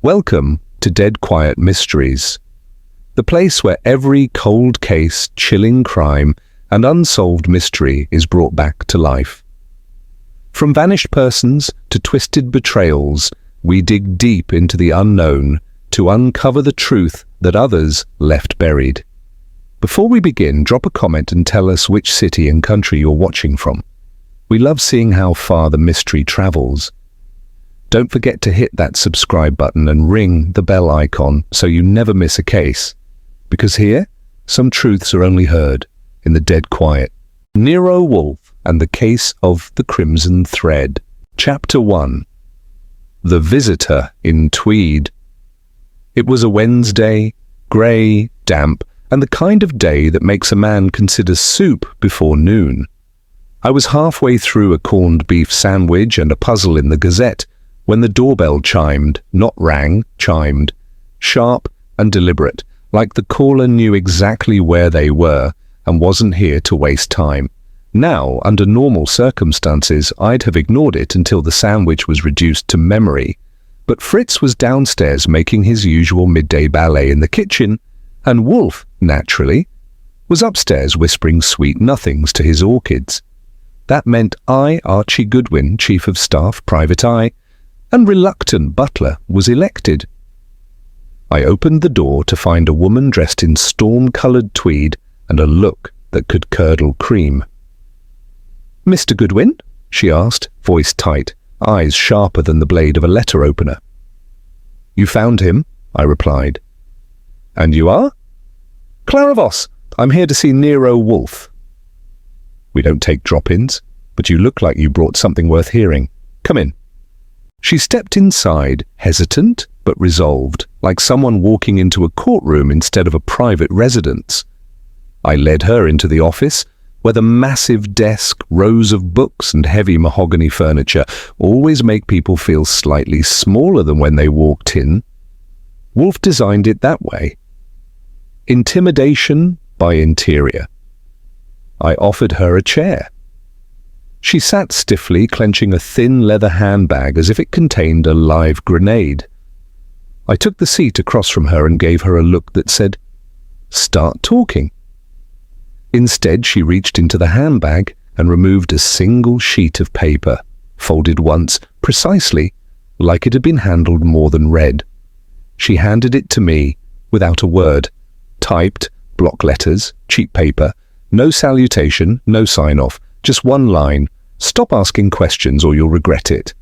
Welcome to Dead Quiet Mysteries, the place where every cold case, chilling crime, and unsolved mystery is brought back to life. From vanished persons to twisted betrayals, we dig deep into the unknown to uncover the truth that others left buried. Before we begin, drop a comment and tell us which city and country you're watching from. We love seeing how far the mystery travels. Don't forget to hit that subscribe button and ring the bell icon so you never miss a case. Because here, some truths are only heard in the dead quiet. Nero Wolfe and the Case of the Crimson Thread. Chapter 1. The Visitor in Tweed. It was a Wednesday, grey, damp, and the kind of day that makes a man consider soup before noon. I was halfway through a corned beef sandwich and a puzzle in the Gazette when the doorbell chimed, not rang, chimed, sharp and deliberate, like the caller knew exactly where they were and wasn't here to waste time. Now, under normal circumstances, I'd have ignored it until the sandwich was reduced to memory, but Fritz was downstairs making his usual midday ballet in the kitchen, and Wolfe, naturally, was upstairs whispering sweet nothings to his orchids. That meant I, Archie Goodwin, Chief of Staff, Private Eye, and reluctant butler, was elected. I opened the door to find a woman dressed in storm-coloured tweed and a look that could curdle cream. "Mr. Goodwin?" she asked, voice tight, eyes sharper than the blade of a letter opener. "You found him?" I replied. "And you are?" "Clara Voss. I'm here to see Nero Wolfe." "We don't take drop-ins, but you look like you brought something worth hearing. Come in." She stepped inside, hesitant but resolved, like someone walking into a courtroom instead of a private residence. I led her into the office, where the massive desk, rows of books and heavy mahogany furniture always make people feel slightly smaller than when they walked in. Wolfe designed it that way. Intimidation by interior. I offered her a chair. She sat stiffly, clenching a thin leather handbag as if it contained a live grenade. I took the seat across from her and gave her a look that said, "Start talking." Instead, she reached into the handbag and removed a single sheet of paper, folded once, precisely, like it had been handled more than read. She handed it to me, without a word, typed, block letters, cheap paper, no salutation, no sign-off, just one line, "Stop asking questions or you'll regret it."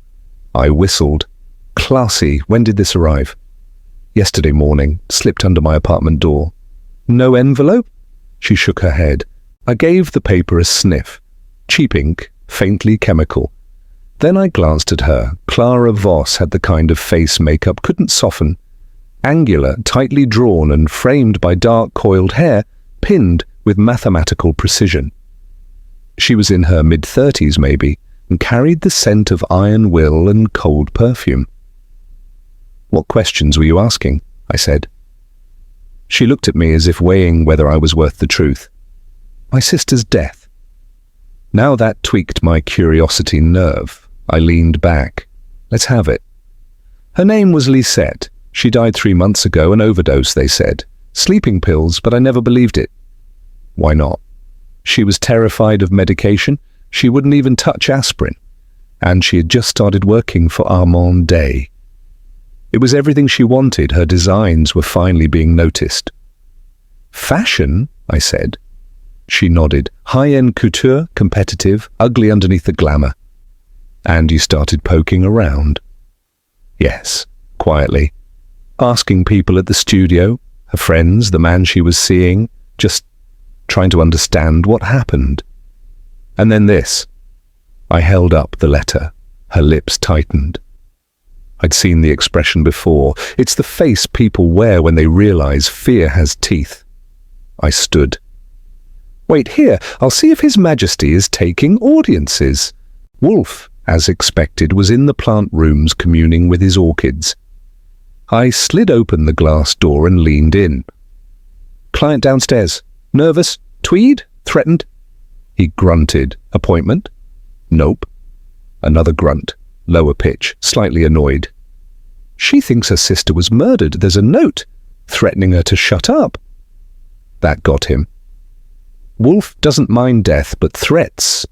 I whistled. "Classy. When did this arrive?" "Yesterday morning. Slipped under my apartment door." "No envelope?" She shook her head. I gave the paper a sniff. Cheap ink, faintly chemical. Then I glanced at her. Clara Voss had the kind of face makeup couldn't soften. Angular, tightly drawn and framed by dark coiled hair, pinned with mathematical precision. She was in her mid-30s maybe, and carried the scent of iron will and cold perfume. "What questions were you asking?" I said. She looked at me as if weighing whether I was worth the truth. "My sister's death." Now that tweaked my curiosity nerve. I leaned back. "Let's have it." "Her name was Lisette. She died 3 months ago, an overdose, they said. Sleeping pills, but I never believed it." "Why not?" "She was terrified of medication. She wouldn't even touch aspirin. And she had just started working for Armand Day. It was everything she wanted. Her designs were finally being noticed." "Fashion?" I said. She nodded. "High-end couture, competitive, ugly underneath the glamour." "And you started poking around?" "Yes," quietly. Asking people at the studio, her friends, the man she was seeing, just trying to understand what happened. And then this. I held up the letter. Her lips tightened. I'd seen the expression before. It's the face people wear when they realize fear has teeth. I stood. "Wait here, I'll see if His Majesty is taking audiences." Wolfe, as expected, was in the plant rooms communing with his orchids. I slid open the glass door and leaned in. "Client downstairs. Nervous? Tweed? Threatened?" He grunted. "Appointment?" "Nope." Another grunt. Lower pitch, slightly annoyed. She thinks her sister was murdered. There's a note threatening her to shut up. That got him. Wolfe doesn't mind death, but threats,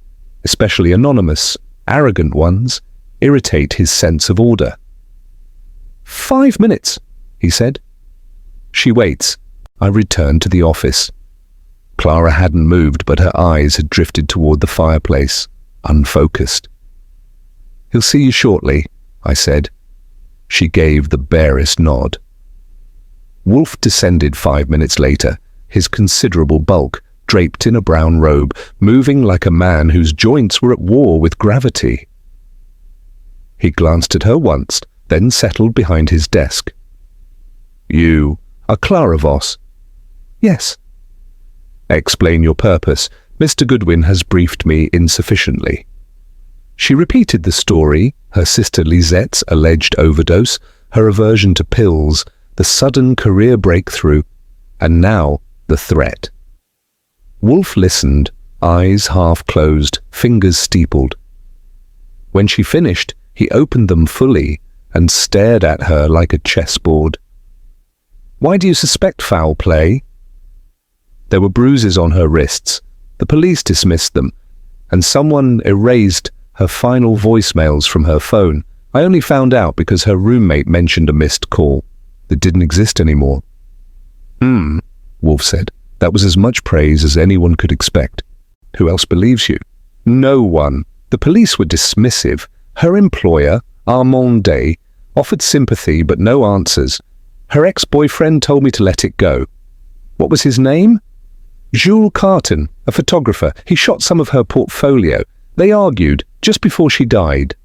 especially anonymous, arrogant ones, irritate his sense of order. 5 minutes, he said. She waits. I return to the office. Clara hadn't moved, but her eyes had drifted toward the fireplace, unfocused. He'll see you shortly, I said. She gave the barest nod. Wolfe descended 5 minutes later, his considerable bulk draped in a brown robe, moving like a man whose joints were at war with gravity. He glanced at her once, then settled behind his desk. You are Clara Voss? Yes. Explain your purpose. Mr. Goodwin has briefed me insufficiently. She repeated the story, her sister Lisette's alleged overdose, her aversion to pills, the sudden career breakthrough, and now the threat. Wolfe listened, eyes half closed, fingers steepled. When she finished, he opened them fully and stared at her like a chessboard. Why do you suspect foul play? There were bruises on her wrists. The police dismissed them, and someone erased her final voicemails from her phone. I only found out because her roommate mentioned a missed call that didn't exist anymore. Wolfe said. That was as much praise as anyone could expect. Who else believes you? No one. The police were dismissive. Her employer, Armand Day, offered sympathy but no answers. Her ex-boyfriend told me to let it go. What was his name? Jules Carton, a photographer. He shot some of her portfolio. They argued just before she died.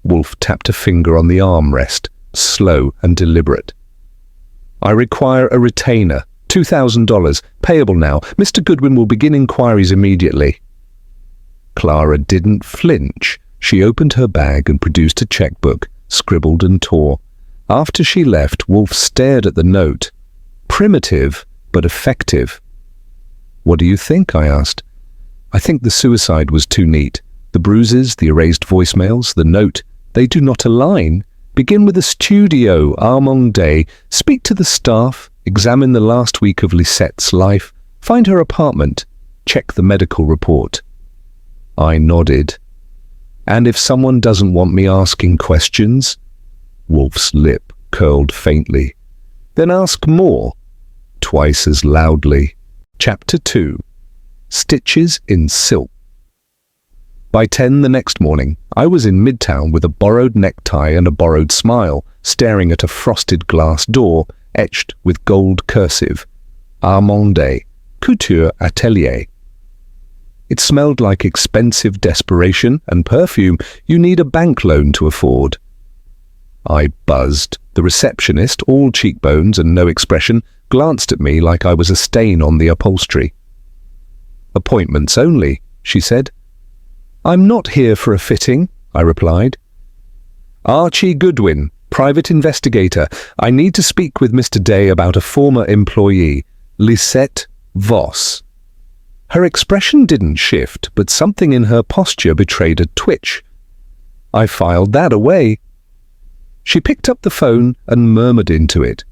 Wolfe tapped a finger on the armrest, slow and deliberate. I require a retainer. $2,000, payable now. Mr. Goodwin will begin inquiries immediately. Clara didn't flinch. She opened her bag and produced a checkbook, scribbled and tore. After she left, Wolfe stared at the note. Primitive, but effective. What do you think? I asked. I think the suicide was too neat. The bruises, the erased voicemails, the note, they do not align. Begin with a studio, Armand Day. Speak to the staff. Examine the last week of Lisette's life, find her apartment, check the medical report. I nodded. And if someone doesn't want me asking questions? Wolfe's lip curled faintly. Then ask more, twice as loudly. Chapter 2. Stitches in Silk. By 10 the next morning, I was in Midtown with a borrowed necktie and a borrowed smile, staring at a frosted glass door etched with gold cursive, Armand Day, Couture Atelier. It smelled like expensive desperation and perfume you need a bank loan to afford. I buzzed. The receptionist, all cheekbones and no expression, glanced at me like I was a stain on the upholstery. Appointments only, she said. I'm not here for a fitting, I replied. Archie Goodwin, private investigator. I need to speak with Mr. Day about a former employee, Lisette Voss. Her expression didn't shift, but something in her posture betrayed a twitch. I filed that away. She picked up the phone and murmured into it.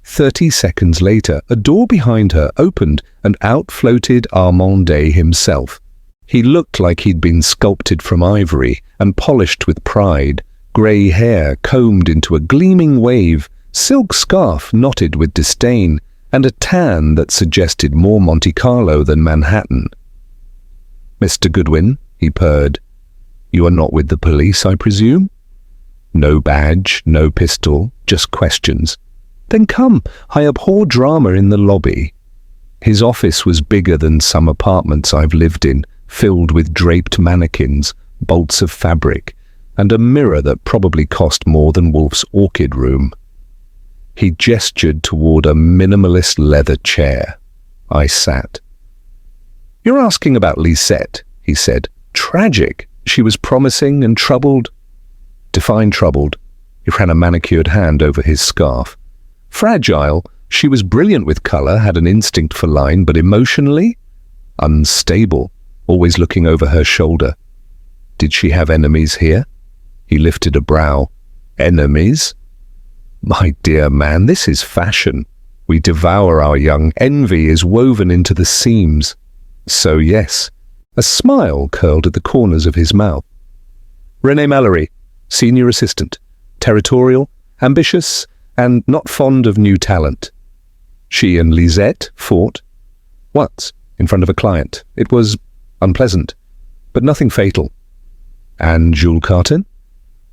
30 seconds later, a door behind her opened and out floated Armand Day himself. He looked like he'd been sculpted from ivory and polished with pride. Grey hair combed into a gleaming wave, silk scarf knotted with disdain, and a tan that suggested more Monte Carlo than Manhattan. Mr. Goodwin, he purred. You are not with the police, I presume? No badge, no pistol, just questions. Then come, I abhor drama in the lobby. His office was bigger than some apartments I've lived in, filled with draped mannequins, bolts of fabric, and a mirror that probably cost more than Wolfe's orchid room. He gestured toward a minimalist leather chair. I sat. You're asking about Lisette, he said. Tragic. She was promising and troubled. Define troubled. He ran a manicured hand over his scarf. Fragile. She was brilliant with color, had an instinct for line, but emotionally? Unstable, always looking over her shoulder. Did she have enemies here? He lifted a brow. Enemies? My dear man, this is fashion. We devour our young. Envy is woven into the seams. So yes, a smile curled at the corners of his mouth. Renee Mallory, senior assistant, territorial, ambitious, and not fond of new talent. She and Lisette fought. Once, in front of a client. It was unpleasant, but nothing fatal. And Jules Carton?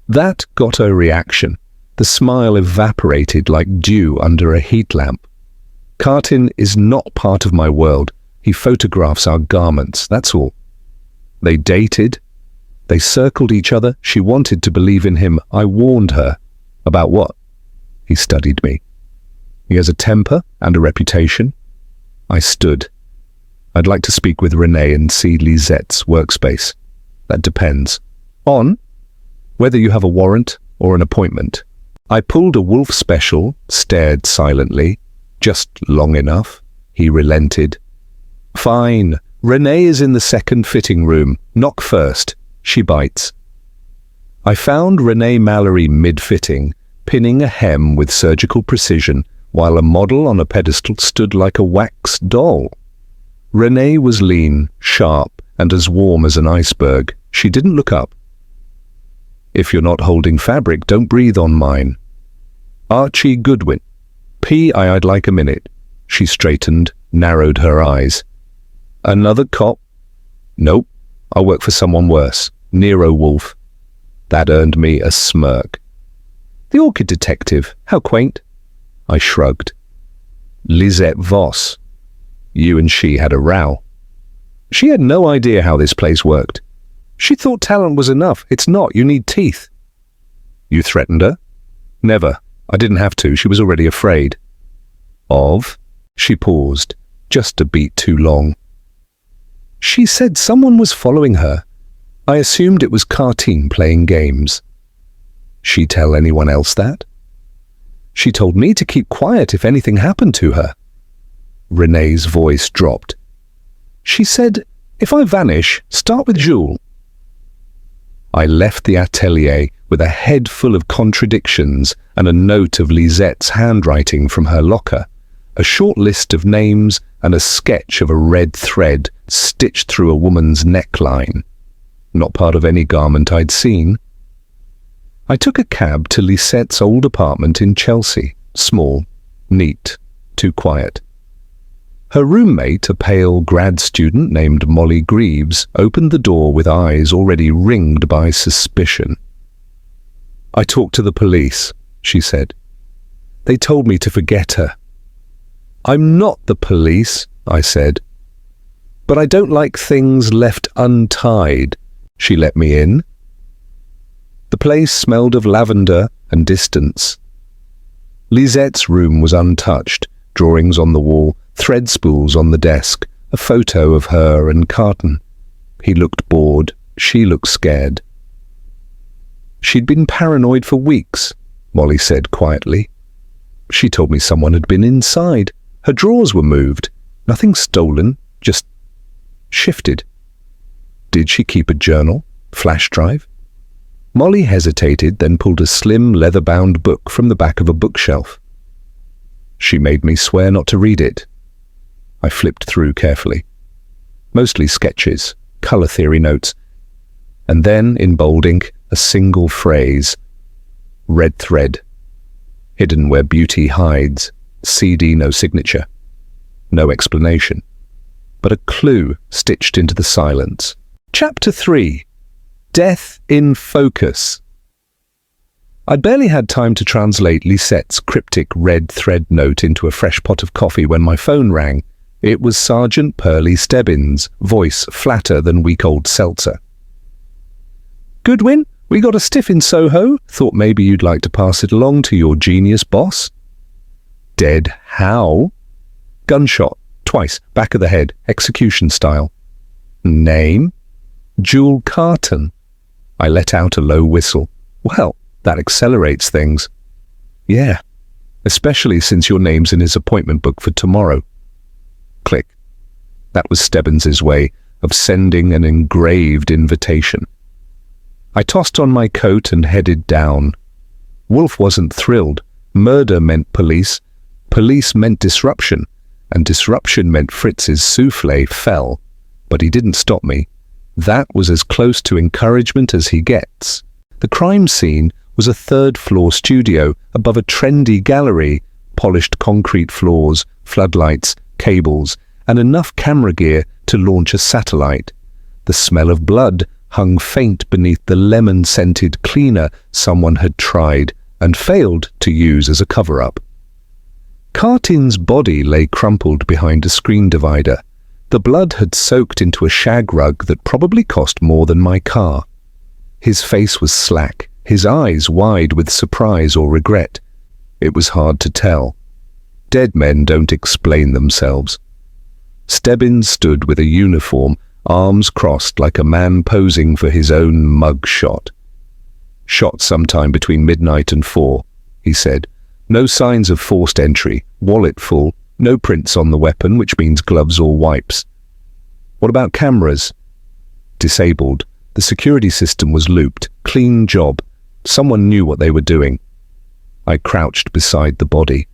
That got a reaction. The smile evaporated like dew under a heat lamp. Carton is not part of my world. He photographs our garments, that's all. They dated. They circled each other. She wanted to believe in him. I warned her. About what? He studied me. He has a temper and a reputation. I stood. I'd like to speak with Renee and see Lisette's workspace. That depends. On whether you have a warrant or an appointment. I pulled a Wolfe special, stared silently. Just long enough. He relented. Fine. Renee is in the second fitting room. Knock first. She bites. I found Renee Mallory mid-fitting, pinning a hem with surgical precision, while a model on a pedestal stood like a wax doll. Renee was lean, sharp, and as warm as an iceberg. She didn't look up. If you're not holding fabric, don't breathe on mine. Archie Goodwin. I'd like a minute. She straightened, narrowed her eyes. Another cop? Nope. I'll work for someone worse. Nero Wolfe. That earned me a smirk. The orchid detective. How quaint. I shrugged. Lisette Voss. You and she had a row. She had no idea how this place worked. She thought talent was enough. It's not. You need teeth. You threatened her? Never. I didn't have to. She was already afraid. Of? She paused, just a beat too long. She said someone was following her. I assumed it was Cartine playing games. She tell anyone else that? She told me to keep quiet if anything happened to her. Renee's voice dropped. She said, if I vanish, start with Jules. I left the atelier with a head full of contradictions and a note of Lisette's handwriting from her locker, a short list of names and a sketch of a red thread stitched through a woman's neckline. Not part of any garment I'd seen. I took a cab to Lisette's old apartment in Chelsea. Small, neat, too quiet. Her roommate, a pale grad student named Molly Greaves, opened the door with eyes already ringed by suspicion. I talked to the police, she said. They told me to forget her. I'm not the police, I said. But I don't like things left untied. She let me in. The place smelled of lavender and distance. Lisette's room was untouched, drawings on the wall, thread spools on the desk, a photo of her and Carton. He looked bored, she looked scared. She'd been paranoid for weeks, Molly said quietly. She told me someone had been inside. Her drawers were moved. Nothing stolen, just shifted. Did she keep a journal? Flash drive? Molly hesitated, then pulled a slim, leather-bound book from the back of a bookshelf. She made me swear not to read it. I flipped through carefully. Mostly sketches, color theory notes, and then, in bold ink, a single phrase. Red thread. Hidden where beauty hides. CD no signature. No explanation. But a clue stitched into the silence. Chapter 3. Death in Focus. I'd barely had time to translate Lisette's cryptic red thread note into a fresh pot of coffee when my phone rang. It was Sergeant Pearlie Stebbins, voice flatter than week-old seltzer. Goodwin, we got a stiff in Soho. Thought maybe you'd like to pass it along to your genius boss. Dead how? Gunshot, twice, back of the head, execution style. Name? Jules Carton. I let out a low whistle. Well, that accelerates things. Yeah, especially since your name's in his appointment book for tomorrow. Click. That was Stebbins's way of sending an engraved invitation. I tossed on my coat and headed down. Wolfe wasn't thrilled. Murder meant police, police meant disruption, and disruption meant Fritz's souffle fell. But he didn't stop me. That was as close to encouragement as he gets. The crime scene was a third-floor studio above a trendy gallery, polished concrete floors, floodlights, cables, and enough camera gear to launch a satellite. The smell of blood hung faint beneath the lemon-scented cleaner someone had tried and failed to use as a cover-up. Cartin's body lay crumpled behind a screen divider. The blood had soaked into a shag rug that probably cost more than my car. His face was slack, his eyes wide with surprise or regret. It was hard to tell. Dead men don't explain themselves. Stebbins stood with a uniform, arms crossed like a man posing for his own mug shot. "Shot sometime between midnight and 4, he said. "No signs of forced entry, wallet full, no prints on the weapon, which means gloves or wipes." "What about cameras?" "Disabled. The security system was looped. Clean job. Someone knew what they were doing." I crouched beside the body.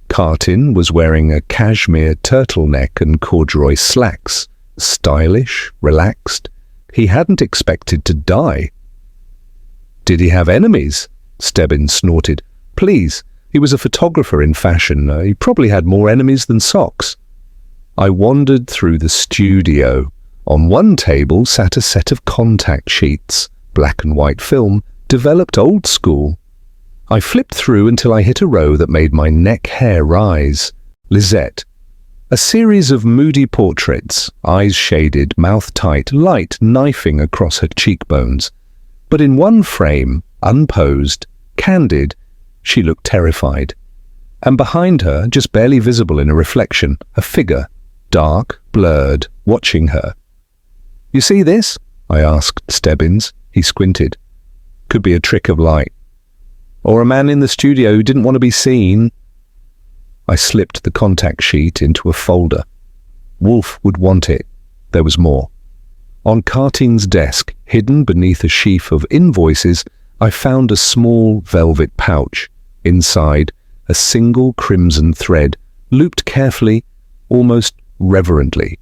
Cartin was wearing a cashmere turtleneck and corduroy slacks. Stylish, relaxed. He hadn't expected to die. "Did he have enemies?" Stebbins snorted. "Please, he was a photographer in fashion. He probably had more enemies than socks." I wandered through the studio. On one table sat a set of contact sheets, black and white film, developed old school. I flipped through until I hit a row that made my neck hair rise. Lisette. A series of moody portraits, eyes shaded, mouth tight, light knifing across her cheekbones. But in one frame, unposed, candid, she looked terrified. And behind her, just barely visible in a reflection, a figure, dark, blurred, watching her. "You see this?" I asked Stebbins. He squinted. "Could be a trick of light. Or a man in the studio who didn't want to be seen." I slipped the contact sheet into a folder. Wolfe would want it. There was more. On Cartin's desk, hidden beneath a sheaf of invoices, I found a small velvet pouch. Inside, a single crimson thread, looped carefully, almost reverently.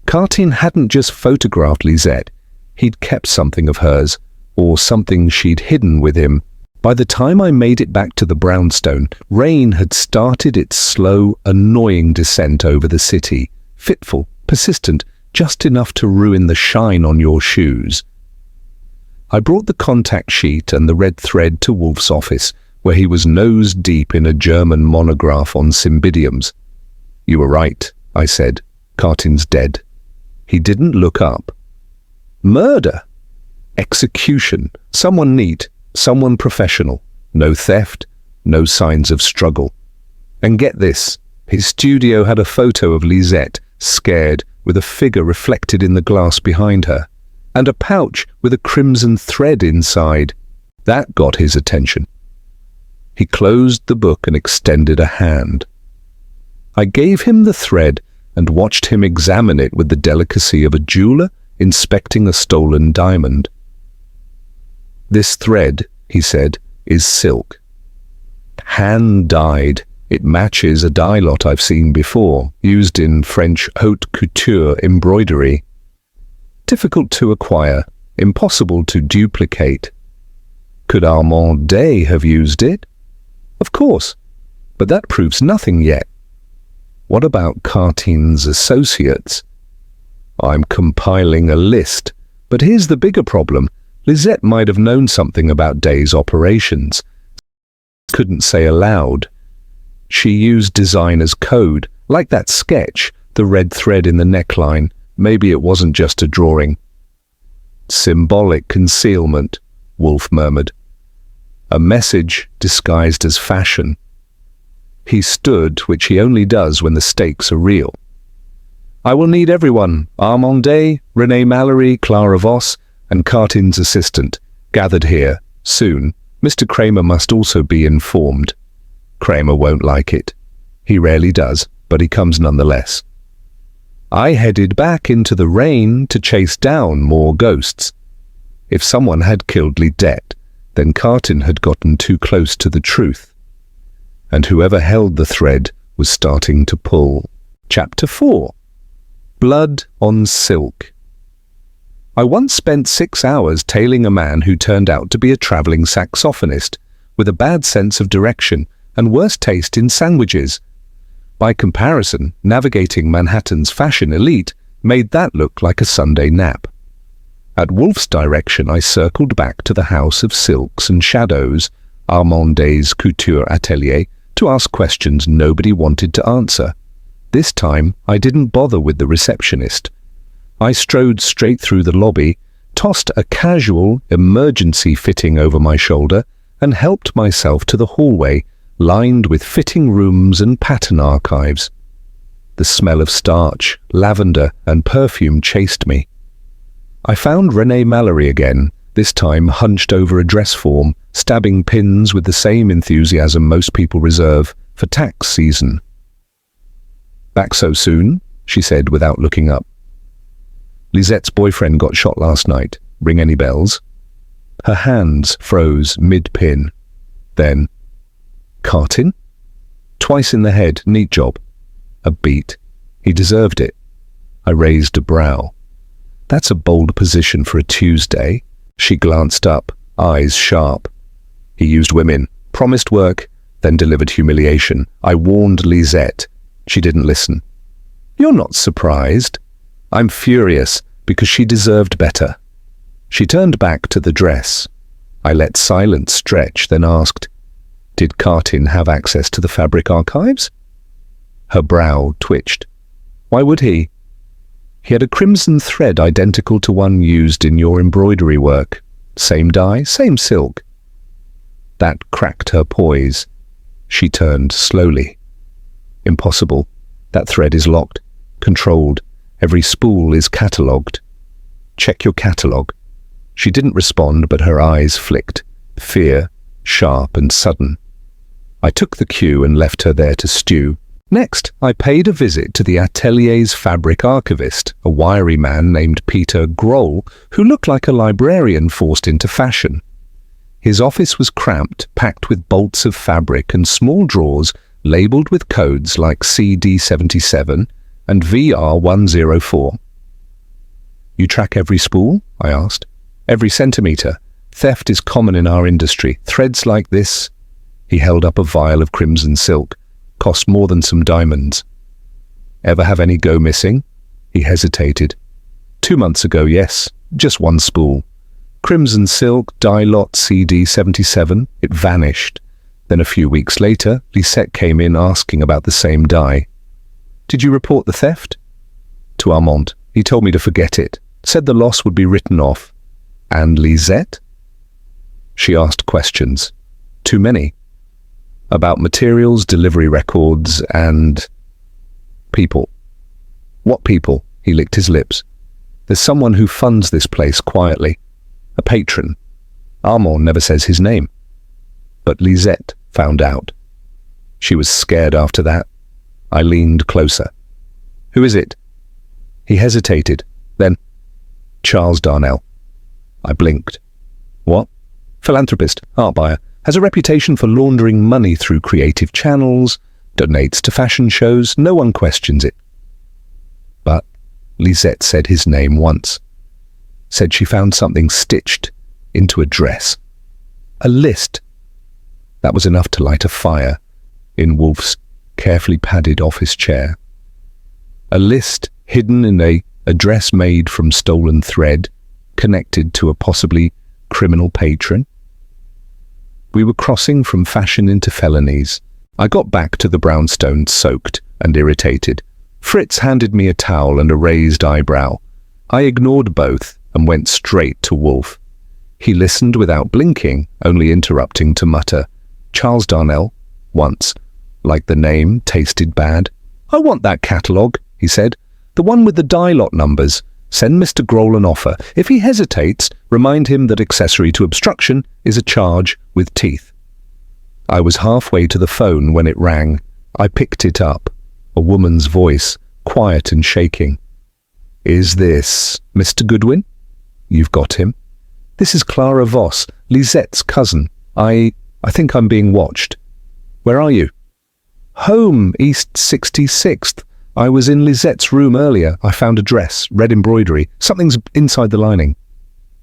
Cartin hadn't just photographed Lisette. He'd kept something of hers, or something she'd hidden with him. By the time I made it back to the brownstone, rain had started its slow, annoying descent over the city, fitful, persistent, just enough to ruin the shine on your shoes. I brought the contact sheet and the red thread to Wolfe's office, where he was nose deep in a German monograph on cymbidiums. "You were right," I said. "Cartin's dead." He didn't look up. "Murder? Execution. Someone neat. Someone professional. No theft, no signs of struggle. And get this, his studio had a photo of Lisette, scared, with a figure reflected in the glass behind her, and a pouch with a crimson thread inside. That got his attention. He closed the book and extended a hand. I gave him the thread and watched him examine it with the delicacy of a jeweler inspecting a stolen diamond. "This thread," he said, "is silk. Hand-dyed. It matches a dye lot I've seen before, used in French haute couture embroidery. Difficult to acquire, impossible to duplicate. Could Armand Day have used it? Of course, but that proves nothing yet. What about Cartin's associates? I'm compiling a list, but here's the bigger problem. Lisette might have known something about Day's operations. Couldn't say aloud. She used designer's code, like that sketch, the red thread in the neckline. Maybe it wasn't just a drawing." "Symbolic concealment," Wolfe murmured. "A message disguised as fashion." He stood, which he only does when the stakes are real. "I will need everyone. Armand Day, Renee Mallory, Clara Voss, and Cartin's assistant, gathered here, soon. Mr. Kramer must also be informed." Kramer won't like it. He rarely does, but he comes nonetheless. I headed back into the rain to chase down more ghosts. If someone had killed Lisette, then Cartin had gotten too close to the truth. and whoever held the thread was starting to pull. Chapter 4. Blood on Silk. I once spent 6 hours tailing a man who turned out to be a travelling saxophonist, with a bad sense of direction and worse taste in sandwiches. By comparison, navigating Manhattan's fashion elite made that look like a Sunday nap. At Wolfe's direction, I circled back to the House of Silks and Shadows, Armand's couture atelier, to ask questions nobody wanted to answer. This time, I didn't bother with the receptionist. I strode straight through the lobby, tossed a casual emergency fitting over my shoulder, and helped myself to the hallway, lined with fitting rooms and pattern archives. The smell of starch, lavender, and perfume chased me. I found Renee Mallory again, this time hunched over a dress form, stabbing pins with the same enthusiasm most people reserve for tax season. "Back so soon?" she said without looking up. "Lisette's boyfriend got shot last night. Ring any bells?" Her hands froze mid-pin. Then, "Cartin? Twice in the head, neat job." A beat. He deserved it. I raised a brow. "That's a bold position for a Tuesday." She glanced up, eyes sharp. "He used women, promised work, then delivered humiliation. I warned Lisette. She didn't listen." "You're not surprised?" "I'm furious, because she deserved better." She turned back to the dress. I let silence stretch, then asked, "Did Cartin have access to the fabric archives?" Her brow twitched. "Why would he?" "He had a crimson thread identical to one used in your embroidery work. Same dye, same silk." That cracked her poise. She turned slowly. "Impossible. That thread is locked, controlled. Every spool is catalogued." "Check your catalogue." She didn't respond, but her eyes flicked. Fear, sharp and sudden. I took the cue and left her there to stew. Next, I paid a visit to the atelier's fabric archivist, a wiry man named Peter Grohl, who looked like a librarian forced into fashion. His office was cramped, packed with bolts of fabric and small drawers labelled with codes like CD77 and VR104. "You track every spool?" I asked. "Every centimetre. Theft is common in our industry. Threads like this." He held up a vial of crimson silk. "Cost more than some diamonds." "Ever have any go missing?" He hesitated. 2 months ago, yes. Just one spool. Crimson silk, dye lot CD77. It vanished. Then a few weeks later, Lisette came in asking about the same dye. "Did you report the theft?" "To Armand. He told me to forget it. Said the loss would be written off." "And Lisette?" She asked questions. Too many. About materials, delivery records, and people. "What people?" He licked his lips. "There's someone who funds this place quietly. A patron. Armand never says his name. But Lisette found out. She was scared after that." I leaned closer. "Who is it?" He hesitated. Then, "Charles Darnell." I blinked. "What?" "Philanthropist, art buyer. Has a reputation for laundering money through creative channels, donates to fashion shows, no one questions it." But Lisette said his name once. Said she found something stitched into a dress. A list. That was enough to light a fire in Wolfe's carefully padded office chair. A list hidden in a dress made from stolen thread, connected to a possibly criminal patron. We were crossing from fashion into felonies. I got back to the brownstone soaked and irritated. Fritz handed me a towel and a raised eyebrow. I ignored both and went straight to Wolfe. He listened without blinking, only interrupting to mutter, "Charles Darnell," once. Like the name tasted bad. "I want that catalogue," he said. "The one with the dye lot numbers. Send Mr. Grohl an offer. If he hesitates, remind him that accessory to obstruction is a charge with teeth." I was halfway to the phone when it rang. I picked it up. A woman's voice, quiet and shaking. "Is this Mr. Goodwin?" "You've got him." "This is Clara Voss, Lisette's cousin. I think I'm being watched." "Where are you?" Home, East 66th. I was in Lizette's room earlier. I found a dress, red embroidery. Something's inside the lining.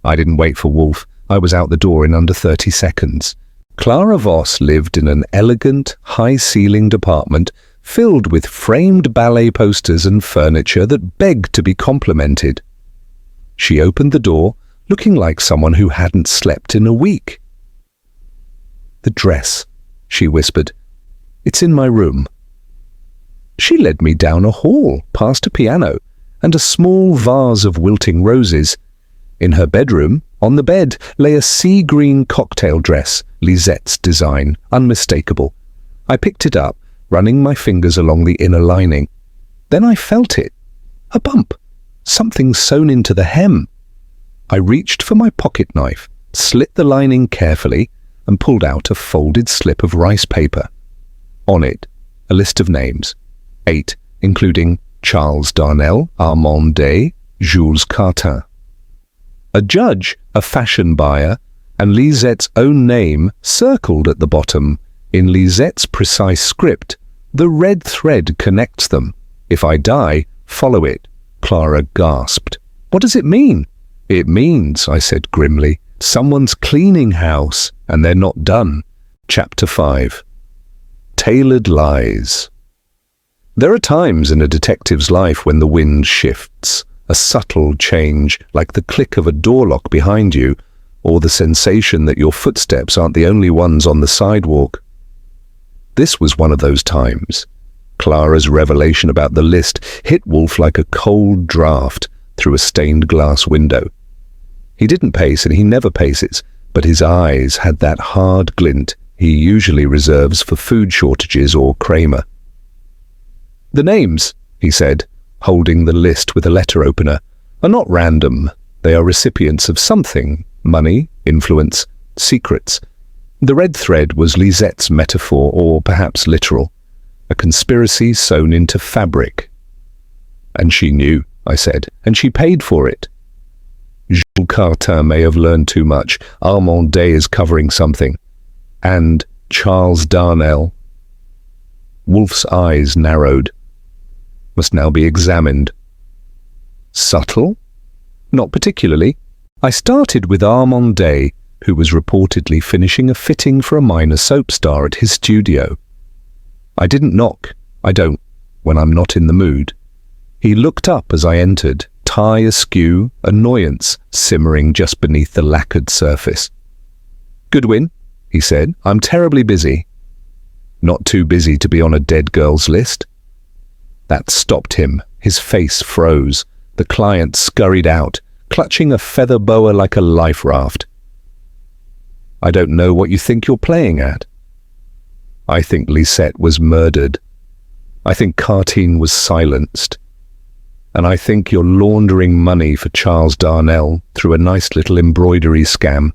I didn't wait for Wolfe. I was out the door in under 30 seconds. Clara Voss lived in an elegant, high-ceilinged apartment filled with framed ballet posters and furniture that begged to be complimented. She opened the door, looking like someone who hadn't slept in a week. "The dress," she whispered. "It's in my room." She led me down a hall, past a piano, and a small vase of wilting roses. In her bedroom, on the bed, lay a sea-green cocktail dress, Lizette's design, unmistakable. I picked it up, running my fingers along the inner lining. Then I felt it. A bump. Something sewn into the hem. I reached for my pocket knife, slit the lining carefully, and pulled out a folded slip of rice paper. On it, a list of names. 8, including Charles Darnell, Armand Day, Jules Cartin. A judge, a fashion buyer, and Lizette's own name circled at the bottom. In Lizette's precise script, the red thread connects them. "If I die, follow it," Clara gasped. "What does it mean?" "It means," I said grimly, "someone's cleaning house, and they're not done." Chapter 5. Tailored Lies. There are times in a detective's life when the wind shifts, a subtle change, like the click of a door lock behind you, or the sensation that your footsteps aren't the only ones on the sidewalk. This was one of those times. Clara's revelation about the list hit Wolfe like a cold draft through a stained glass window. He didn't pace, and he never paces, but his eyes had that hard glint he usually reserves for food shortages or Kramer. "The names," he said, holding the list with a letter opener, "are not random. They are recipients of something: money, influence, secrets. The red thread was Lizette's metaphor, or perhaps literal, a conspiracy sewn into fabric." "And she knew," I said, "and she paid for it." "Jules Cartin may have learned too much. Armand Day is covering something. And Charles Darnell." Wolfe's eyes narrowed. "Must now be examined." "Subtle?" "Not particularly. I started with Armand Day, who was reportedly finishing a fitting for a minor soap star at his studio. I didn't knock. I don't, when I'm not in the mood. He looked up as I entered, tie askew, annoyance simmering just beneath the lacquered surface. "Goodwin," he said, "I'm terribly busy." "Not too busy to be on a dead girl's list?" That stopped him. His face froze. The client scurried out, clutching a feather boa like a life raft. "I don't know what you think you're playing at." "I think Lisette was murdered. I think Cartin was silenced. And I think you're laundering money for Charles Darnell through a nice little embroidery scam.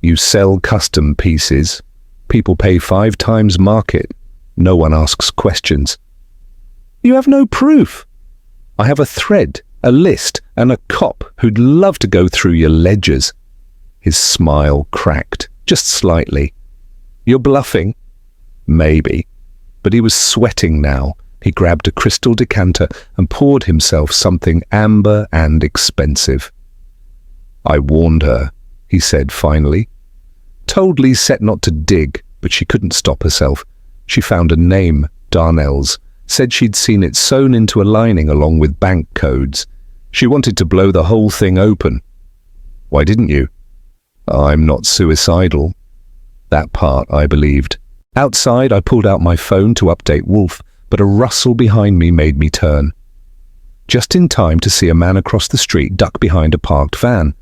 You sell custom pieces. People pay 5 times market. No one asks questions." "You have no proof." "I have a thread, a list, and a cop who'd love to go through your ledgers." His smile cracked, just slightly. "You're bluffing?" "Maybe." But he was sweating now. He grabbed a crystal decanter and poured himself something amber and expensive. "I warned her," he said finally. "Told Lisette not to dig, but she couldn't stop herself. She found a name, Darnell's. Said she'd seen it sewn into a lining along with bank codes. She wanted to blow the whole thing open." "Why didn't you?" "I'm not suicidal." That part I believed. Outside, I pulled out my phone to update Wolfe, but a rustle behind me made me turn. Just in time to see a man across the street duck behind a parked van.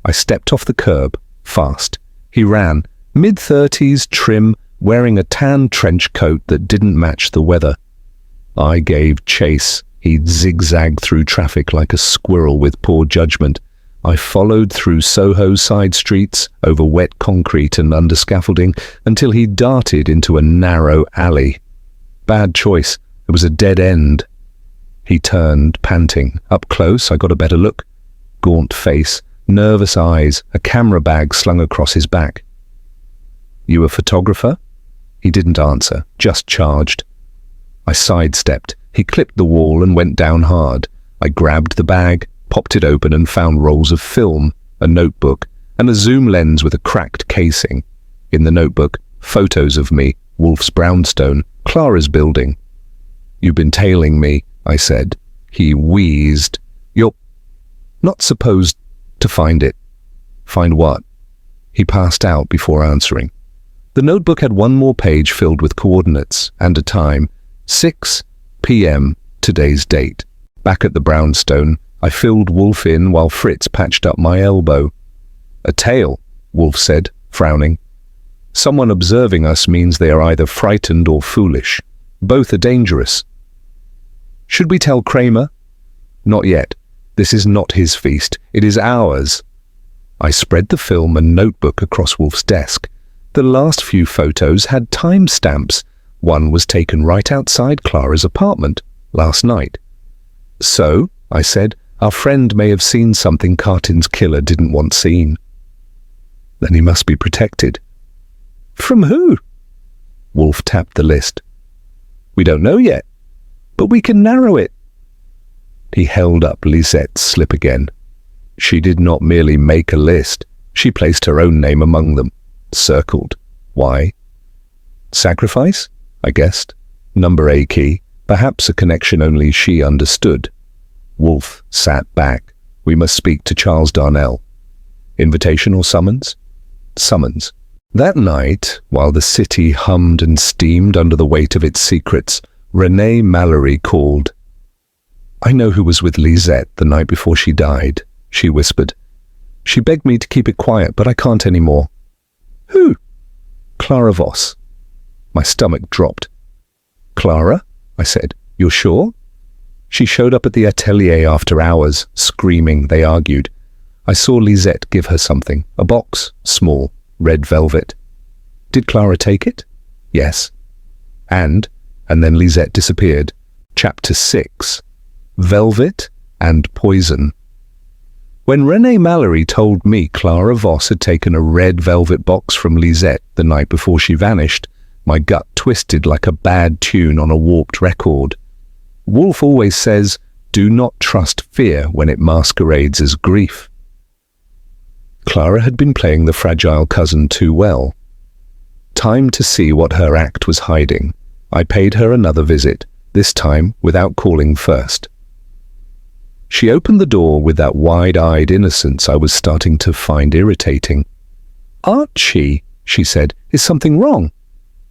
I stepped off the curb, fast. He ran, mid-30s, trim, wearing a tan trench coat that didn't match the weather. I gave chase. He'd zigzagged through traffic like a squirrel with poor judgment. I followed through Soho's side streets, over wet concrete and under scaffolding, until he darted into a narrow alley. Bad choice. It was a dead end. He turned, panting. Up close, I got a better look. Gaunt face, nervous eyes, a camera bag slung across his back. "You a photographer?" He didn't answer, just charged. I sidestepped. He clipped the wall and went down hard. I grabbed the bag, popped it open and found rolls of film, a notebook, and a zoom lens with a cracked casing. In the notebook, photos of me, Wolfe's brownstone, Clara's building. "You've been tailing me," I said. He wheezed. "You're not supposed to find it." "Find what?" He passed out before answering. The notebook had one more page filled with coordinates and a time, 6 p.m., today's date. Back at the brownstone, I filled Wolfe in while Fritz patched up my elbow. "A tale," Wolfe said, frowning. "Someone observing us means they are either frightened or foolish. Both are dangerous." "Should we tell Kramer?" "Not yet. This is not his feast. It is ours." I spread the film and notebook across Wolfe's desk. The last few photos had timestamps. One was taken right outside Clara's apartment, last night. "So," I said, "our friend may have seen something Cartin's killer didn't want seen." "Then he must be protected." "From who?" Wolfe tapped the list. "We don't know yet, but we can narrow it." He held up Lisette's slip again. She did not merely make a list. She placed her own name among them, circled. Why? Sacrifice? I guessed. Number A key. Perhaps a connection only she understood. Wolfe sat back. "We must speak to Charles Darnell." "Invitation or summons?" "Summons." That night, while the city hummed and steamed under the weight of its secrets, Renee Mallory called. "I know who was with Lisette the night before she died," she whispered. "She begged me to keep it quiet, but I can't anymore." "Who?" "Clara Voss." My stomach dropped. "Clara?" I said. "You're sure?" "She showed up at the atelier after hours, screaming. They argued. I saw Lisette give her something, a box, small, red velvet." "Did Clara take it?" "Yes." And then Lisette disappeared. Chapter 6. Velvet and Poison. When Renee Mallory told me Clara Voss had taken a red velvet box from Lisette the night before she vanished, my gut twisted like a bad tune on a warped record. Wolfe always says, "Do not trust fear when it masquerades as grief." Clara had been playing the fragile cousin too well. Time to see what her act was hiding. I paid her another visit, this time without calling first. She opened the door with that wide-eyed innocence I was starting to find irritating. "Archie," she said, "is something wrong?"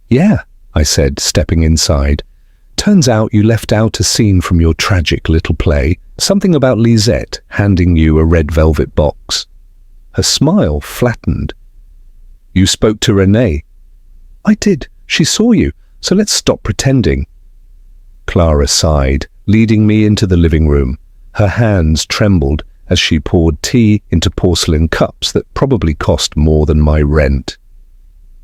"Yeah," I said, stepping inside. "Turns out you left out a scene from your tragic little play, something about Lisette handing you a red velvet box." Her smile flattened. "You spoke to Renee?" "I did. She saw you, so let's stop pretending." Clara sighed, leading me into the living room. Her hands trembled as she poured tea into porcelain cups that probably cost more than my rent.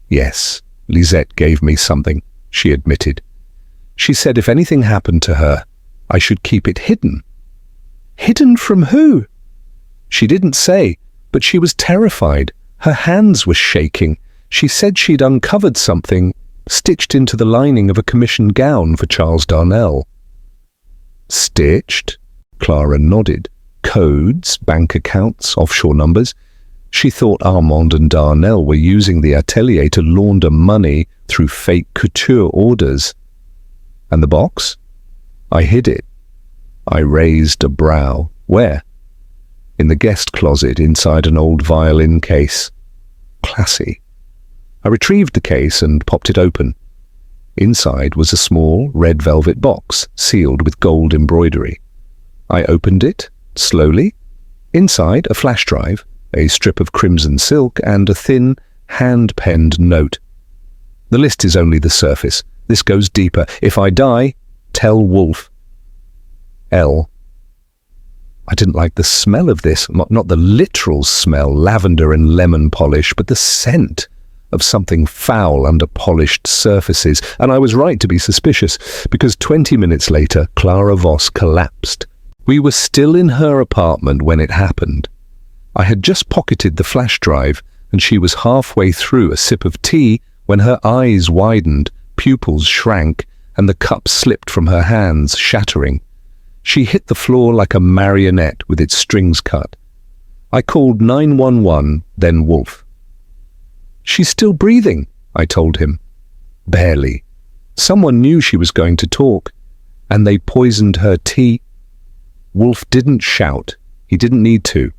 "Yes, Lisette gave me something," she admitted. "She said if anything happened to her, I should keep it hidden." "Hidden from who?" "She didn't say, but she was terrified. Her hands were shaking. She said she'd uncovered something stitched into the lining of a commissioned gown for Charles Darnell." "Stitched?" Clara nodded. "Codes, bank accounts, offshore numbers." She thought Armand and Darnell were using the atelier to launder money through fake couture orders. "And the box?" "I hid it." I raised a brow. "Where?" "In the guest closet inside an old violin case." Classy. I retrieved the case and popped it open. Inside was a small red velvet box, sealed with gold embroidery. I opened it, slowly. Inside, a flash drive, a strip of crimson silk, and a thin, hand-penned note. "The list is only the surface. This goes deeper. If I die, tell Wolfe. L." I didn't like the smell of this, not the literal smell, lavender and lemon polish, but the scent of something foul under polished surfaces, and I was right to be suspicious, because 20 minutes later, Clara Voss collapsed. We were still in her apartment when it happened. I had just pocketed the flash drive, and she was halfway through a sip of tea When her eyes widened, pupils shrank, and the cup slipped from her hands, shattering. She hit the floor like a marionette with its strings cut. I called 911, then Wolfe. "She's still breathing," I told him. "Barely. Someone knew she was going to talk, and they poisoned her tea." Wolfe didn't shout. He didn't need to.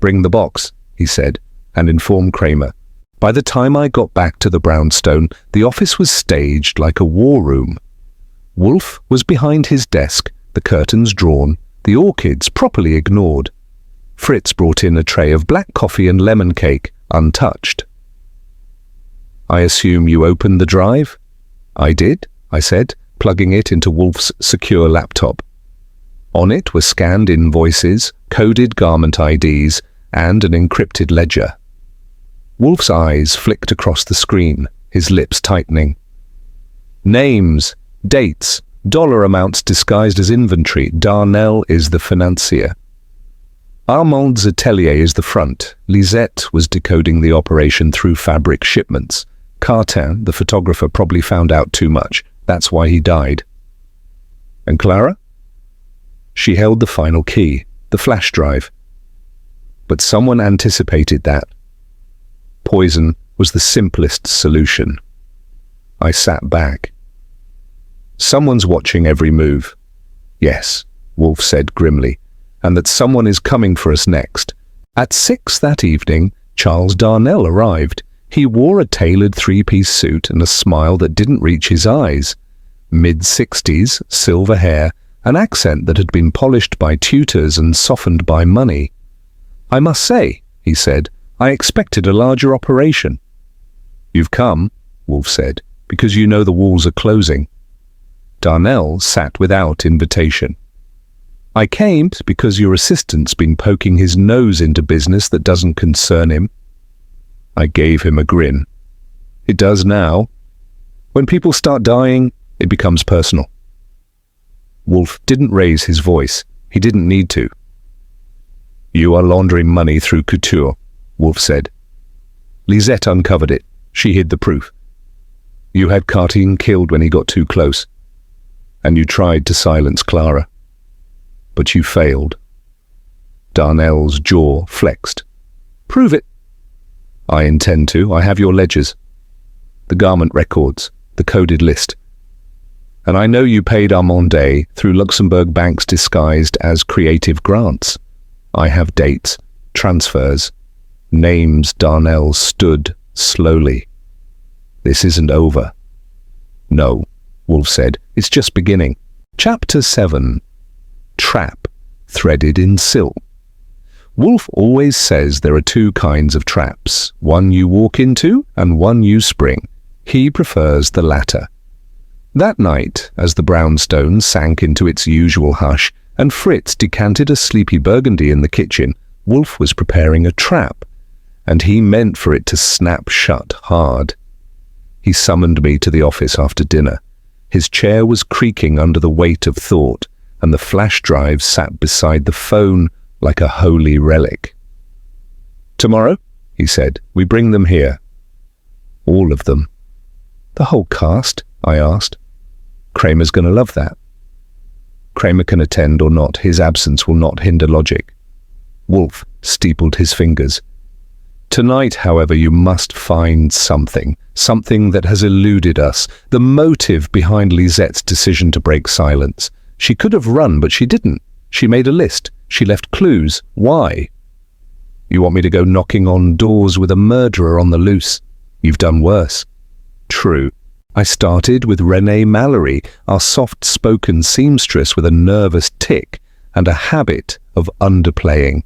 "Bring the box," he said, and informed Kramer. By the time I got back to the brownstone, the office was staged like a war room. Wolfe was behind his desk, the curtains drawn, the orchids properly ignored. Fritz brought in a tray of black coffee and lemon cake, untouched. "I assume you opened the drive?" "I did," I said, plugging it into Wolfe's secure laptop. On it were scanned invoices, coded garment IDs, and an encrypted ledger. Wolfe's eyes flicked across the screen, his lips tightening. "Names, dates, dollar amounts disguised as inventory. Darnell is the financier. Armand's atelier is the front. Lisette was decoding the operation through fabric shipments. Cartin, the photographer, probably found out too much. That's why he died." "And Clara?" "She held the final key, the flash drive. But someone anticipated that. Poison was the simplest solution." I sat back. "Someone's watching every move." "Yes," Wolfe said grimly, "and that someone is coming for us next." At 6 that evening, Charles Darnell arrived. He wore a tailored three-piece suit and a smile that didn't reach his eyes. Mid-60s, silver hair, an accent that had been polished by tutors and softened by money. "I must say," he said, "I expected a larger operation." "You've come," Wolfe said, "because you know the walls are closing." Darnell sat without invitation. "I came because your assistant's been poking his nose into business that doesn't concern him." I gave him a grin. "It does now. When people start dying, it becomes personal." Wolfe didn't raise his voice. He didn't need to. "You are laundering money through couture," Wolfe said. "Lisette uncovered it. She hid the proof. You had Cartin killed when he got too close. And you tried to silence Clara. But you failed." Darnell's jaw flexed. "Prove it." "I intend to. I have your ledgers. The garment records. The coded list. And I know you paid Armand through Luxembourg banks disguised as creative grants. I have dates, transfers, names." Darnell stood slowly. "This isn't over." "No," Wolfe said, "it's just beginning." Chapter 7. Trap, threaded in silk. Wolfe always says there are two kinds of traps, one you walk into and one you spring. He prefers the latter. That night, as the brownstone sank into its usual hush and Fritz decanted a sleepy burgundy in the kitchen, Wolfe was preparing a trap, and he meant for it to snap shut hard. He summoned me to the office after dinner. His chair was creaking under the weight of thought, and the flash drive sat beside the phone like a holy relic. "Tomorrow," he said, "we bring them here." "All of them?" "The whole cast?" I asked. "Kramer's going to love that." "Kramer can attend or not. His absence will not hinder logic." Wolfe steepled his fingers. "Tonight, however, you must find something that has eluded us, the motive behind Lisette's decision to break silence. She could have run, but she didn't. She made a list. She left clues. Why?" "You want me to go knocking on doors with a murderer on the loose? You've done worse." "True. I started with Renee Mallory, our soft-spoken seamstress with a nervous tic and a habit of underplaying.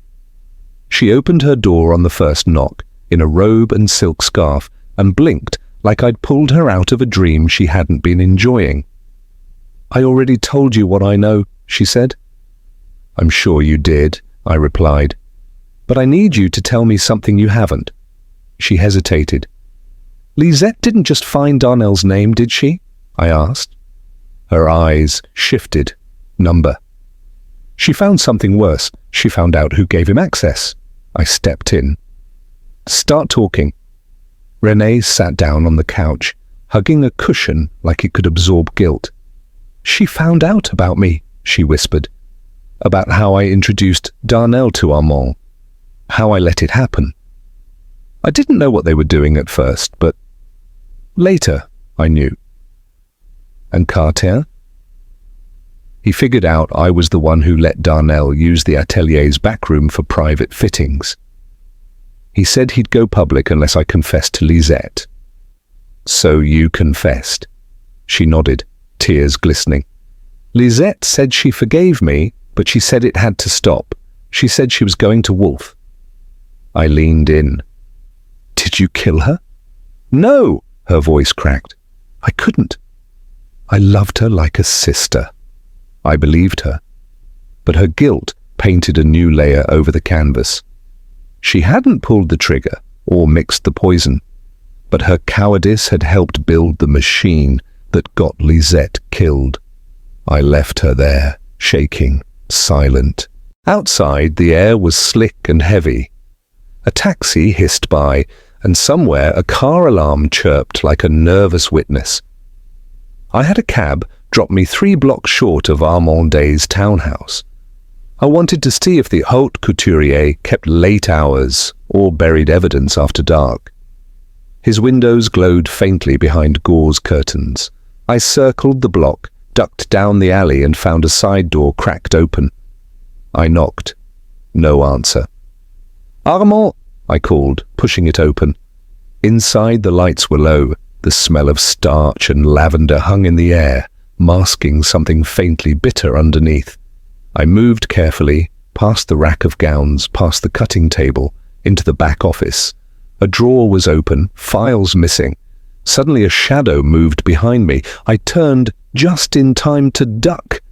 She opened her door on the first knock, in a robe and silk scarf, and blinked like I'd pulled her out of a dream she hadn't been enjoying. "I already told you what I know," she said. "I'm sure you did," I replied. "But I need you to tell me something you haven't." She hesitated. "Lisette didn't just find Darnell's name, did she?" I asked. Her eyes shifted. "Number." "She found something worse. She found out who gave him access." I stepped in. "Start talking." Renee sat down on the couch, hugging a cushion like it could absorb guilt. "She found out about me," she whispered. "About how I introduced Darnell to Armand. How I let it happen. I didn't know what they were doing at first, but later I knew." "And Carter?" "He figured out I was the one who let Darnell use the atelier's backroom for private fittings. He said he'd go public unless I confessed to Lisette." "So you confessed?" She nodded, tears glistening. "Lisette said she forgave me, but she said it had to stop. She said she was going to Wolfe." I leaned in. "Did you kill her?" "No," her voice cracked. "I couldn't. I loved her like a sister." I believed her, but her guilt painted a new layer over the canvas. She hadn't pulled the trigger or mixed the poison, but her cowardice had helped build the machine that got Lisette killed. I left her there, shaking, silent. Outside, the air was slick and heavy. A taxi hissed by, and somewhere a car alarm chirped like a nervous witness. I had a cab drop me 3 blocks short of Armand's townhouse. I wanted to see if the haute couturier kept late hours or buried evidence after dark. His windows glowed faintly behind gauze curtains. I circled the block, ducked down the alley and found a side door cracked open. I knocked. No answer. "Armand," I called, pushing it open. Inside, the lights were low. The smell of starch and lavender hung in the air, masking something faintly bitter underneath. I moved carefully, past the rack of gowns, past the cutting table, into the back office. A drawer was open, files missing. Suddenly a shadow moved behind me. I turned just in time to duck.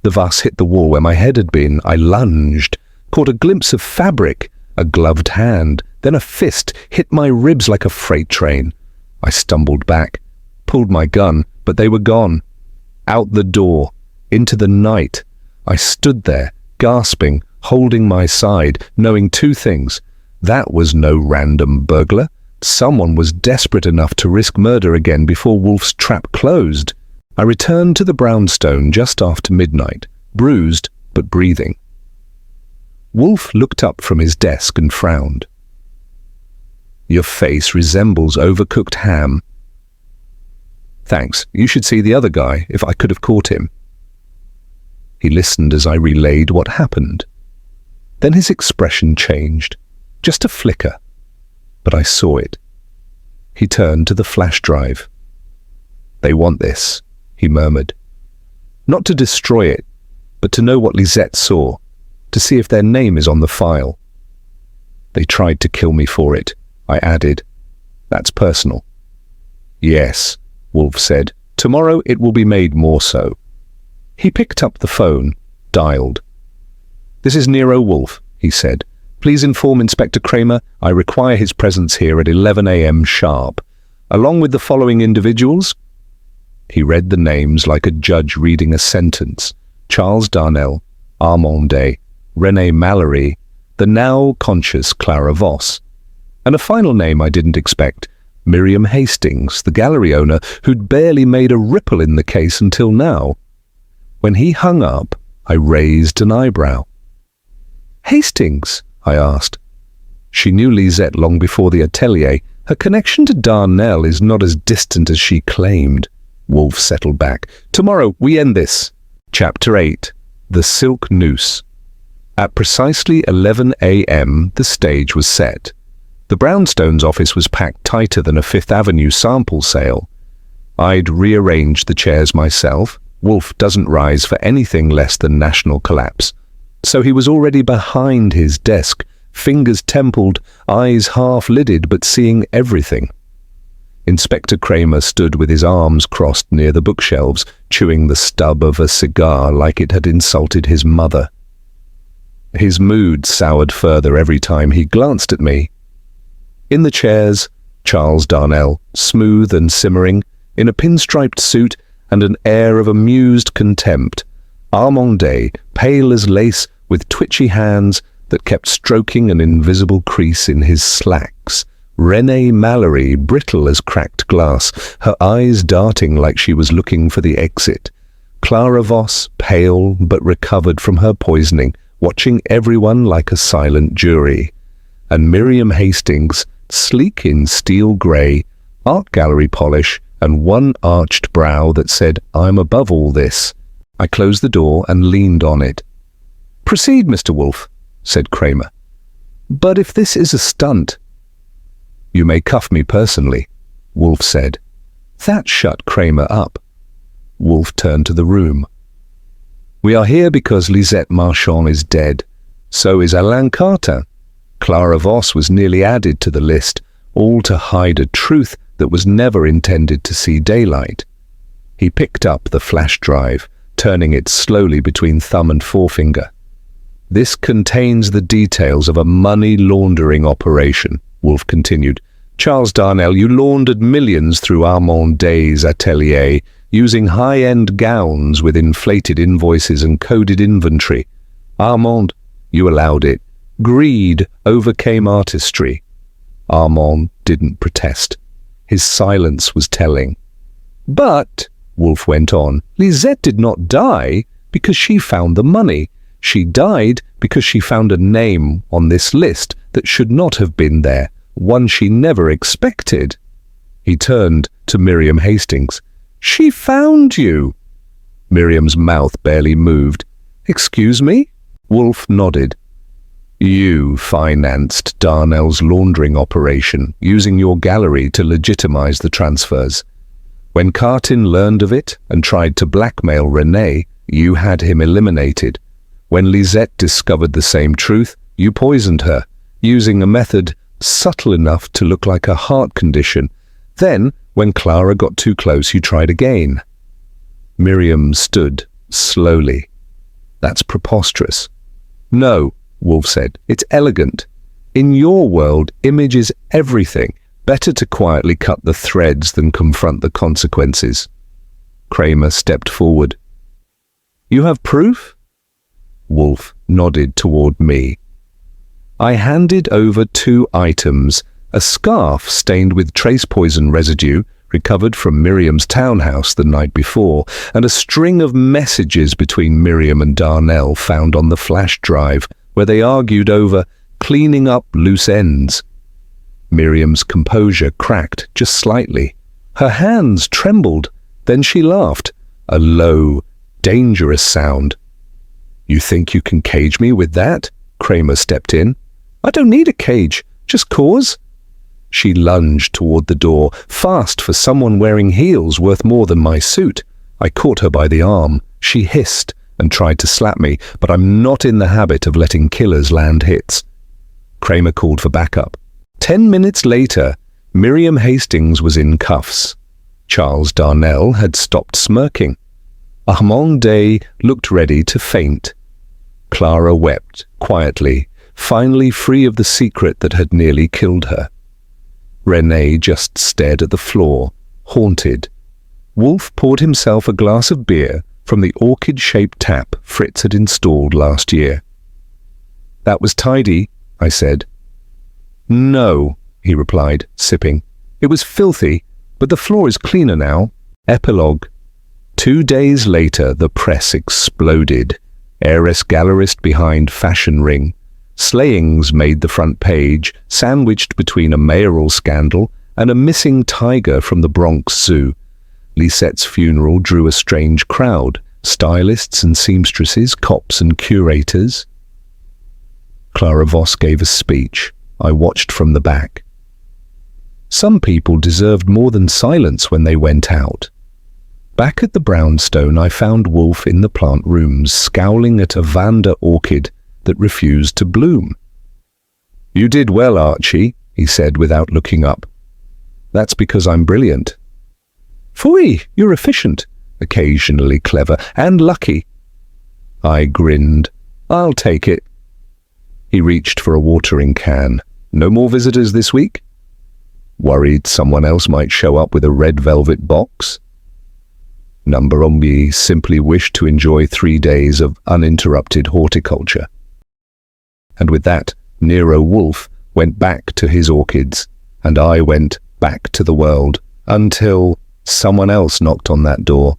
The vase hit the wall where my head had been. I lunged, caught a glimpse of fabric. A gloved hand, then a fist, hit my ribs like a freight train. I stumbled back, pulled my gun, but they were gone. Out the door, into the night. I stood there, gasping, holding my side, knowing 2 things. That was no random burglar. Someone was desperate enough to risk murder again before Wolfe's trap closed. I returned to the brownstone just after midnight, bruised but breathing. Wolfe looked up from his desk and frowned. "Your face resembles overcooked ham." "Thanks. You should see the other guy, if I could have caught him." He listened as I relayed what happened. Then his expression changed, just a flicker, but I saw it. He turned to the flash drive. "They want this," he murmured. "Not to destroy it, but to know what Lisette saw, to see if their name is on the file." "They tried to kill me for it," I added. "That's personal." "Yes," Wolfe said. "Tomorrow it will be made more so." He picked up the phone, dialed. "This is Nero Wolfe," he said. "Please inform Inspector Kramer I require his presence here at 11 a.m. sharp, along with the following individuals." He read the names like a judge reading a sentence. Charles Darnell, Armand, Renee Mallory, the now conscious Clara Voss, and a final name I didn't expect, Miriam Hastings, the gallery owner who'd barely made a ripple in the case until now. When he hung up, I raised an eyebrow. "Hastings?" I asked. She knew Lisette long before the atelier. Her connection to Darnell is not as distant as she claimed. Wolfe settled back. "Tomorrow we end this." Chapter 8. The Silk Noose. At precisely 11 a.m. the stage was set. The Brownstones' office was packed tighter than a Fifth Avenue sample sale. I'd rearranged the chairs myself. Wolfe doesn't rise for anything less than national collapse. So he was already behind his desk, fingers templed, eyes half-lidded but seeing everything. Inspector Kramer stood with his arms crossed near the bookshelves, chewing the stub of a cigar like it had insulted his mother. His mood soured further every time he glanced at me. In the chairs, Charles Darnell, smooth and simmering, in a pinstriped suit and an air of amused contempt. Armand, pale as lace, with twitchy hands that kept stroking an invisible crease in his slacks. Renee Mallory, brittle as cracked glass, her eyes darting like she was looking for the exit. Clara Voss, pale but recovered from her poisoning, watching everyone like a silent jury. And Miriam Hastings, sleek in steel grey, art gallery polish, and one arched brow that said, "I'm above all this." I closed the door and leaned on it. "Proceed, Mr. Wolfe," said Kramer. "But if this is a stunt—" "You may cuff me personally," Wolfe said. That shut Kramer up. Wolfe turned to the room. "We are here because Lisette Marchand is dead. So is Alain Cartin. Clara Voss was nearly added to the list, all to hide a truth that was never intended to see daylight." He picked up the flash drive, turning it slowly between thumb and forefinger. "This contains the details of a money laundering operation," Wolfe continued. "Charles Darnell, you laundered millions through Armand Day's atelier, using high-end gowns with inflated invoices and coded inventory. Armand, you allowed it. Greed overcame artistry." Armand didn't protest. His silence was telling. "But," Wolfe went on, "Lisette did not die because she found the money. She died because she found a name on this list that should not have been there, one she never expected." He turned to Miriam Hastings. "She found you." Miriam's mouth barely moved. "Excuse me?" Wolfe nodded. "You financed Darnell's laundering operation, using your gallery to legitimize the transfers. When Cartin learned of it and tried to blackmail Renee, you had him eliminated. When Lisette discovered the same truth, you poisoned her, using a method subtle enough to look like a heart condition. Then, when Clara got too close, you tried again." Miriam stood slowly. "That's preposterous." "No," Wolfe said, "it's elegant. In your world, image is everything. Better to quietly cut the threads than confront the consequences." Kramer stepped forward. "You have proof?" Wolfe nodded toward me. I handed over 2 items, a scarf stained with trace poison residue recovered from Miriam's townhouse the night before, and a string of messages between Miriam and Darnell found on the flash drive, where they argued over cleaning up loose ends. Miriam's composure cracked just slightly. Her hands trembled. Then she laughed, a low, dangerous sound. "You think you can cage me with that?" Kramer stepped in. "I don't need a cage, just cause." She lunged toward the door, fast for someone wearing heels worth more than my suit. I caught her by the arm. She hissed and tried to slap me, but I'm not in the habit of letting killers land hits. Kramer called for backup. 10 minutes later, Miriam Hastings was in cuffs. Charles Darnell had stopped smirking. Armand Day looked ready to faint. Clara wept quietly, finally free of the secret that had nearly killed her. Renee just stared at the floor, haunted. Wolfe poured himself a glass of beer from the orchid-shaped tap Fritz had installed last year. "That was tidy," I said. "No," he replied, sipping. "It was filthy, but the floor is cleaner now." Epilogue. 2 days later, the press exploded. Heiress gallerist behind fashion ring. Slayings made the front page, sandwiched between a mayoral scandal and a missing tiger from the Bronx Zoo. Lisette's funeral drew a strange crowd, stylists and seamstresses, cops and curators. Clara Voss gave a speech. I watched from the back. Some people deserved more than silence when they went out. Back at the brownstone, I found Wolfe in the plant rooms, scowling at a Vanda orchid that refused to bloom. "You did well, Archie," he said without looking up. "That's because I'm brilliant." "Phooey, you're efficient, occasionally clever, and lucky." I grinned. "I'll take it." He reached for a watering can. "No more visitors this week?" Worried someone else might show up with a red velvet box? Numberombi simply wished to enjoy 3 days of uninterrupted horticulture. And with that, Nero Wolfe went back to his orchids. and I went back to the world until someone else knocked on that door